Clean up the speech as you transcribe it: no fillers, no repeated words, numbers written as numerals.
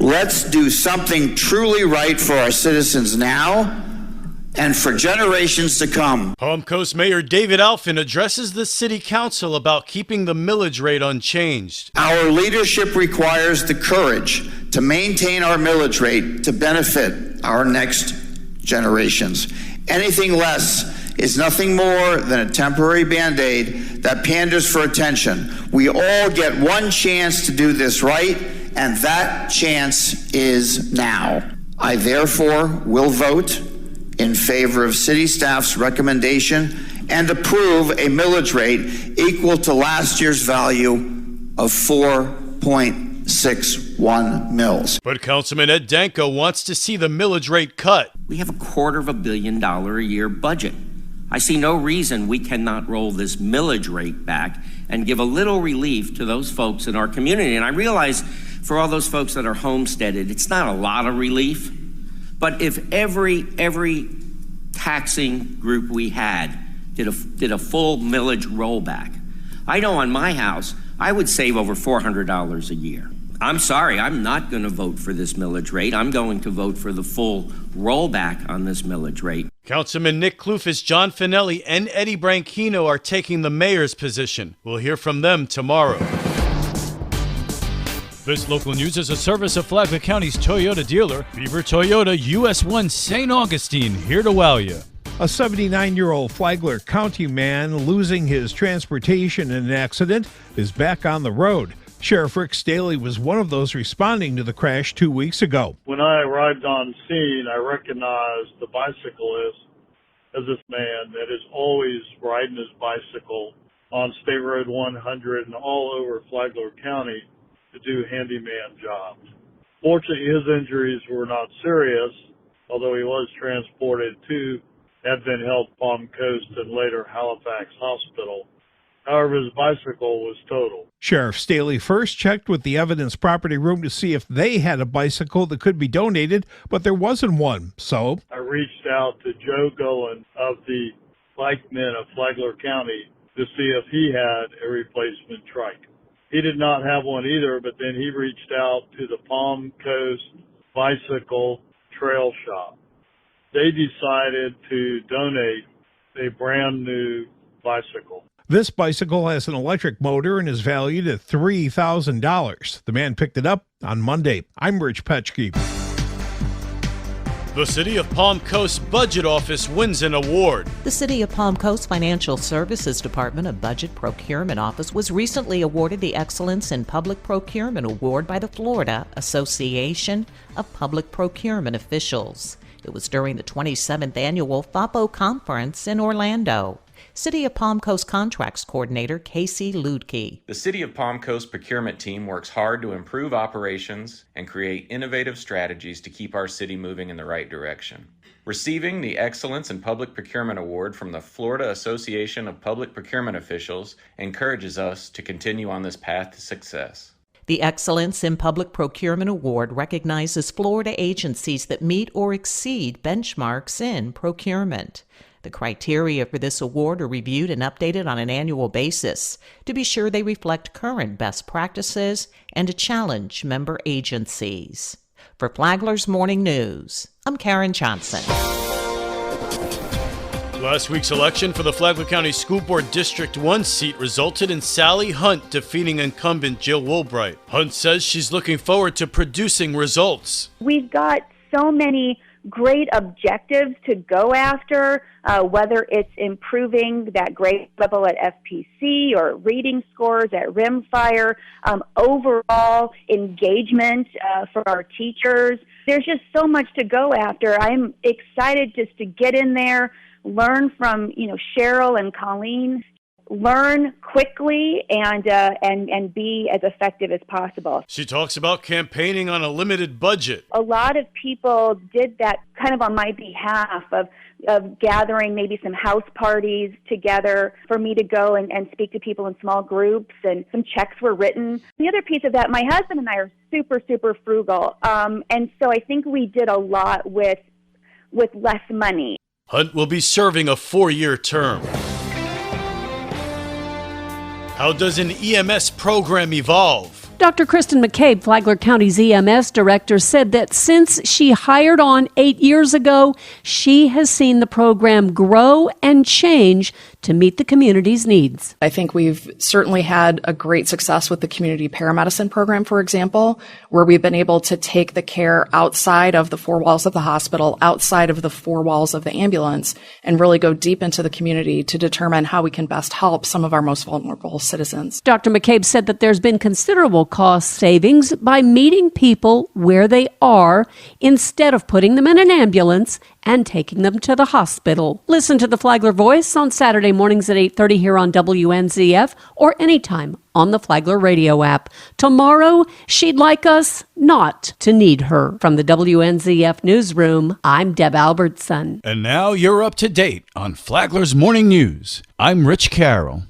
Let's do something truly right for our citizens now and for generations to come. Palm Coast Mayor David Alfin addresses the City Council about keeping the millage rate unchanged. Our leadership requires the courage to maintain our millage rate to benefit our next generations. Anything less is nothing more than a temporary Band-Aid that panders for attention. We all get one chance to do this right, and that chance is now. I therefore will vote in favor of city staff's recommendation and approve a millage rate equal to last year's value of 4.61 mils. But Councilman Ed Danko wants to see the millage rate cut. We have a $250 million a year budget. I see no reason we cannot roll this millage rate back and give a little relief to those folks in our community. And I realize for all those folks that are homesteaded, it's not a lot of relief. But if every taxing group we had did a full millage rollback, I know on my house, I would save over $400 a year. I'm sorry, I'm not going to vote for this millage rate. I'm going to vote for the full rollback on this millage rate. Councilman Nick Kloufis, John Finelli, and Eddie Branchino are taking the mayor's position. We'll hear from them tomorrow. This local news is a service of Flagler County's Toyota dealer, Beaver Toyota, US 1 St. Augustine, here to wow you. A 79-year-old Flagler County man losing his transportation in an accident is back on the road. Sheriff Rick Staley was one of those responding to the crash 2 weeks ago. When I arrived on scene, I recognized the bicyclist as this man that is always riding his bicycle on State Road 100 and all over Flagler County to do handyman jobs. Fortunately, his injuries were not serious, although he was transported to Advent Health Palm Coast and later Halifax Hospital. However, his bicycle was totaled. Sheriff Staley first checked with the evidence property room to see if they had a bicycle that could be donated, but there wasn't one. So I reached out to Joe Golan of the Bike Men of Flagler County to see if he had a replacement trike. He did not have one either, but then he reached out to the Palm Coast Bicycle Trail Shop. They decided to donate a brand new bicycle. this bicycle has an electric motor and is valued at $3,000. The man picked it up on Monday. I'm Rich Petchke. The City of Palm Coast Budget Office wins an award. The City of Palm Coast Financial Services Department of Budget Procurement Office was recently awarded the Excellence in Public Procurement Award by the Florida Association of Public Procurement Officials. It was during the 27th Annual FAPO Conference in Orlando. City of Palm Coast Contracts Coordinator Casey Ludke. The City of Palm Coast procurement team works hard to improve operations and create innovative strategies to keep our city moving in the right direction. Receiving the Excellence in Public Procurement Award from the Florida Association of Public Procurement Officials encourages us to continue on this path to success. The Excellence in Public Procurement Award recognizes Florida agencies that meet or exceed benchmarks in procurement. The criteria for this award are reviewed and updated on an annual basis to be sure they reflect current best practices and to challenge member agencies. For Flagler's Morning News, I'm Karen Johnson. Last week's election for the Flagler County School Board District 1 seat resulted in Sally Hunt defeating incumbent Jill Woolbright. Hunt says she's looking forward to producing results. We've got so many great objectives to go after, whether it's improving that grade level at FPC or reading scores at Rimfire, overall engagement for our teachers. There's just so much to go after. I'm excited just to get in there, learn from, Cheryl and Colleen, learn quickly and be as effective as possible. She talks about campaigning on a limited budget. A lot of people did that kind of on my behalf of gathering maybe some house parties together for me to go and speak to people in small groups, and some checks were written. The other piece of that, my husband and I are super, super frugal. And so I think we did a lot with less money. Hunt will be serving a 4-year term. How does an EMS program evolve? Dr. Kristen McCabe, Flagler County's EMS director, said that since she hired on 8 years ago, she has seen the program grow and change to meet the community's needs. I think we've certainly had a great success with the community paramedicine program, for example, where we've been able to take the care outside of the four walls of the hospital, outside of the four walls of the ambulance, and really go deep into the community to determine how we can best help some of our most vulnerable citizens. Dr. McCabe said that there's been considerable cost savings by meeting people where they are instead of putting them in an ambulance and taking them to the hospital. Listen to the Flagler Voice on Saturday mornings at 8:30 here on WNZF or anytime on the Flagler radio app. Tomorrow, she'd like us not to need her. From the WNZF newsroom, I'm Deb Albertson. And now you're up to date on Flagler's Morning News. I'm Rich Carroll.